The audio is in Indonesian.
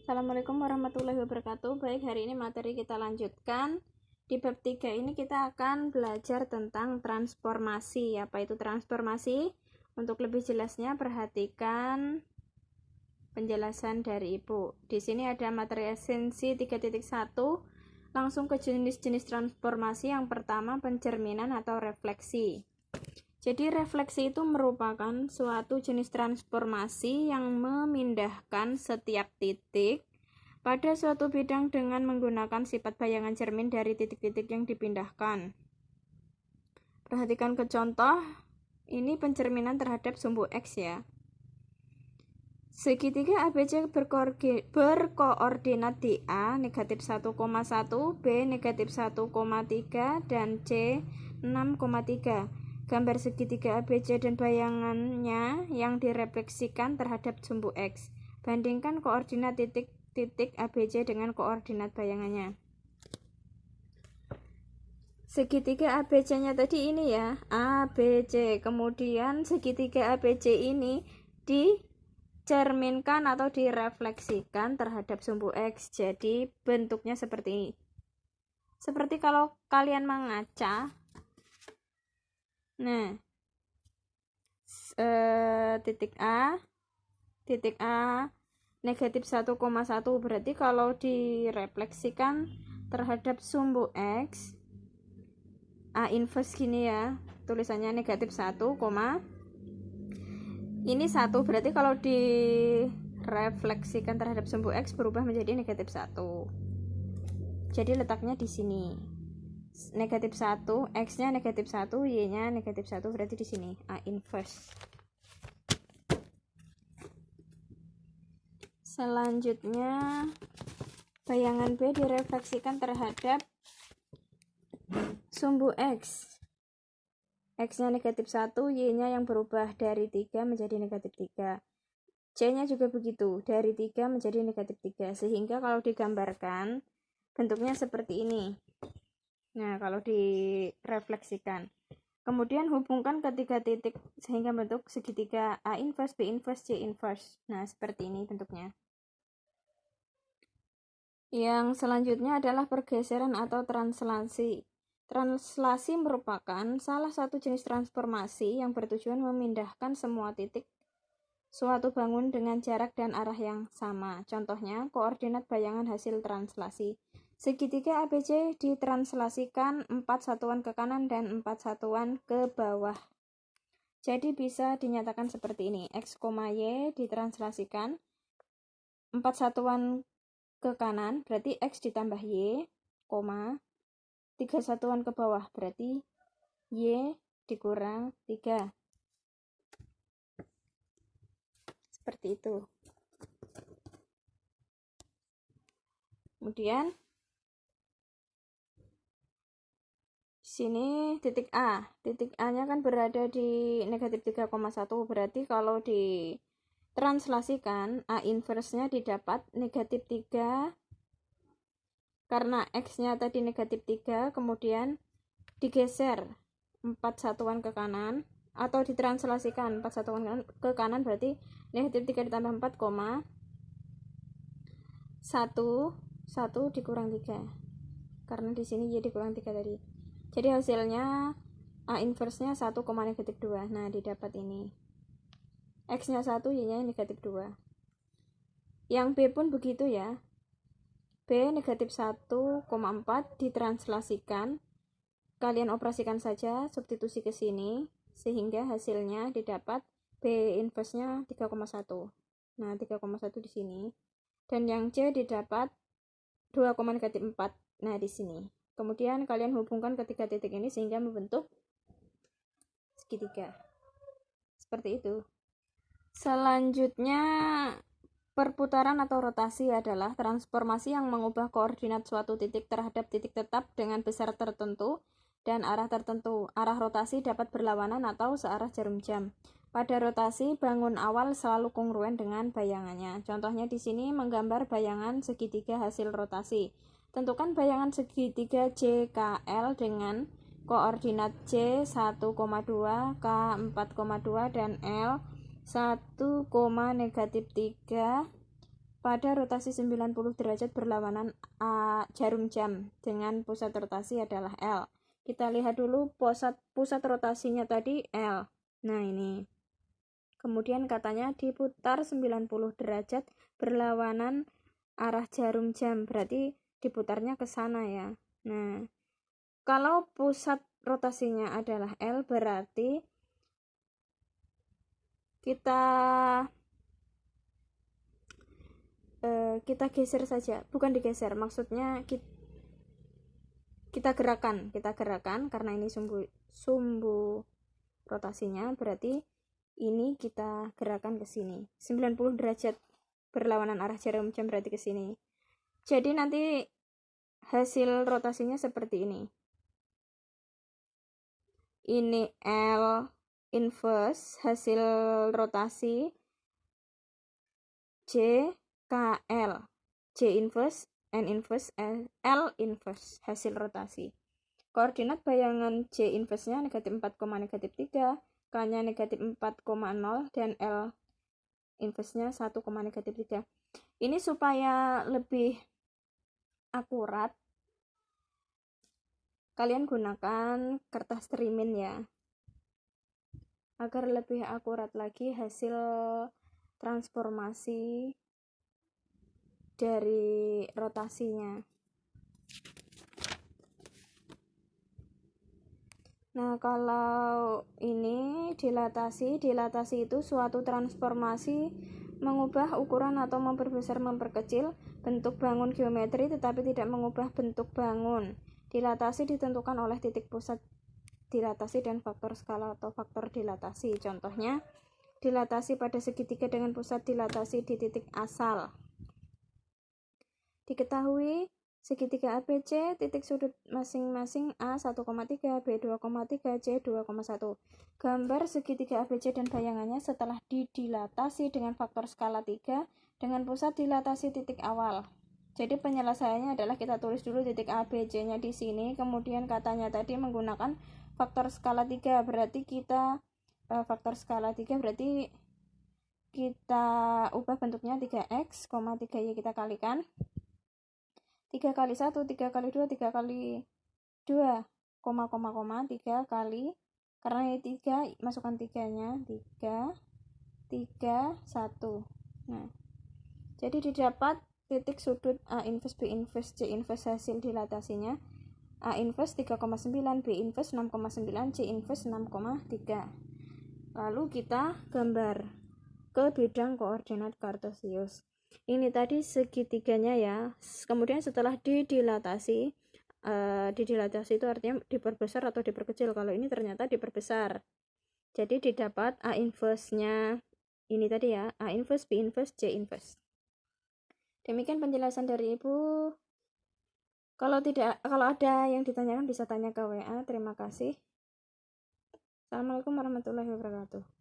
Assalamualaikum warahmatullahi wabarakatuh. Baik, hari ini materi kita lanjutkan. Di bab 3 ini kita akan belajar tentang transformasi. Apa itu transformasi? Untuk lebih jelasnya perhatikan penjelasan dari Ibu. Di sini ada materi esensi 3.1. Langsung ke jenis-jenis transformasi. Yang pertama, pencerminan atau refleksi. Jadi refleksi itu merupakan suatu jenis transformasi yang memindahkan setiap titik pada suatu bidang dengan menggunakan sifat bayangan cermin dari titik-titik yang dipindahkan. Perhatikan ke contoh, ini pencerminan terhadap sumbu X ya. Segitiga ABC berkoordinat di A negatif 1,1, B negatif 1,3, dan C 6,3. Gambar segitiga ABC dan bayangannya yang direfleksikan terhadap sumbu X. Bandingkan koordinat titik ABC dengan koordinat bayangannya. Segitiga ABC-nya tadi ini ya, ABC. Kemudian segitiga ABC ini dicerminkan atau direfleksikan terhadap sumbu X. Jadi bentuknya seperti ini. Seperti kalau kalian mengaca. Nah, titik A negatif 1,1 berarti kalau direfleksikan terhadap sumbu X, A inverse gini ya, tulisannya negatif 1, ini 1, berarti kalau direfleksikan terhadap sumbu X berubah menjadi negatif 1. Jadi letaknya di sini. Negatif 1, X-nya negatif 1, Y-nya negatif 1, berarti di sini A inverse. Selanjutnya, bayangan B direfleksikan terhadap sumbu X. X-nya negatif 1, Y-nya yang berubah dari 3 menjadi negatif 3. C-nya juga begitu, dari 3 menjadi negatif 3. Sehingga kalau digambarkan, bentuknya seperti ini. Nah, kalau direfleksikan. Kemudian hubungkan ketiga titik sehingga bentuk segitiga A inverse, B inverse, C inverse. Nah, seperti ini bentuknya. Yang selanjutnya adalah pergeseran atau translasi. Translasi merupakan salah satu jenis transformasi yang bertujuan memindahkan semua titik suatu bangun dengan jarak dan arah yang sama. Contohnya, koordinat bayangan hasil translasi. Segitiga ABC ditranslasikan 4 satuan ke kanan dan 4 satuan ke bawah. Jadi bisa dinyatakan seperti ini. X, Y ditranslasikan 4 satuan ke kanan, berarti X ditambah Y, 3 satuan ke bawah, berarti Y dikurang 3. Seperti itu. Kemudian sini titik A. Titik A-nya kan berada di negatif 3,1, berarti kalau ditranslasikan A inverse-nya didapat negatif 3 karena X-nya tadi negatif 3, kemudian digeser 4 satuan ke kanan atau ditranslasikan 4 satuan ke kanan, berarti negatif 3 ditambah 4, 1 dikurang 3. Karena di sini Y dikurang 3 tadi. Jadi hasilnya A inverse-nya 1, negatif 2. Nah, didapat ini. X-nya 1, Y-nya negatif 2. Yang B pun begitu ya. B negatif 1,4 ditranslasikan. Kalian operasikan saja, substitusi ke sini. Sehingga hasilnya didapat B inverse-nya 3,1. Nah, 3,1 di sini. Dan yang C didapat 2, negatif 4. Nah, di sini. Kemudian kalian hubungkan ketiga titik ini sehingga membentuk segitiga. Seperti itu. Selanjutnya, perputaran atau rotasi adalah transformasi yang mengubah koordinat suatu titik terhadap titik tetap dengan besar tertentu dan arah tertentu. Arah rotasi dapat berlawanan atau searah jarum jam. Pada rotasi, bangun awal selalu kongruen dengan bayangannya. Contohnya di sini menggambar bayangan segitiga hasil rotasi. Tentukan bayangan segitiga JKL dengan koordinat C 1,2, K 4,2, dan L 1, negatif 3 pada rotasi 90 derajat berlawanan jarum jam dengan pusat rotasi adalah L. Kita lihat dulu pusat rotasinya tadi L. Nah, ini. Kemudian katanya diputar 90 derajat berlawanan arah jarum jam. Berarti diputarnya ke sana ya. Nah, kalau pusat rotasinya adalah L, berarti kita geser saja, bukan digeser, maksudnya kita gerakan karena ini sumbu rotasinya, berarti ini kita gerakan ke sini 90 derajat berlawanan arah jarum jam, berarti ke sini. Jadi nanti hasil rotasinya seperti ini. Ini L inverse hasil rotasi J KL, J inverse, N inverse, L inverse hasil rotasi. Koordinat bayangan J inverse nya negatif 4, negatif 3, K nya negatif 4,0, dan L inverse nya 1, negatif 3. Ini supaya lebih akurat, kalian gunakan kertas trimin ya, agar lebih akurat lagi hasil transformasi dari rotasinya. Nah, kalau ini dilatasi itu suatu transformasi mengubah ukuran atau memperbesar, memperkecil bentuk bangun geometri tetapi tidak mengubah bentuk bangun. Dilatasi ditentukan oleh titik pusat dilatasi dan faktor skala atau faktor dilatasi. Contohnya, dilatasi pada segitiga dengan pusat dilatasi di titik asal. Diketahui segitiga ABC, titik sudut masing-masing A 1,3, B 2,3, C 2,1. Gambar segitiga ABC dan bayangannya setelah didilatasi dengan faktor skala 3 dengan pusat dilatasi titik awal. Jadi penyelesaiannya adalah kita tulis dulu titik ABC-nya di sini, kemudian katanya tadi menggunakan faktor skala 3, berarti kita faktor skala 3 berarti kita ubah bentuknya 3x, 3y kita kalikan 3 kali 1, 3 kali 2, 3 kali 2, 3 kali, karena ini 3, masukkan 3 nya, 3, 3, 1. Nah, jadi didapat titik sudut A inverse, B inverse, C inverse hasil dilatasinya. A inverse 3,9, B inverse 6,9, C inverse 6,3. Lalu kita gambar ke bidang koordinat kartesius. Ini tadi segitiganya ya. Kemudian setelah didilatasi itu artinya diperbesar atau diperkecil. Kalau ini ternyata diperbesar, jadi didapat A inverse nya ini tadi ya, A inverse, B inverse, C inverse. Demikian penjelasan dari Ibu. Kalau ada yang ditanyakan bisa tanya ke WA. Terima kasih. Assalamualaikum warahmatullahi wabarakatuh.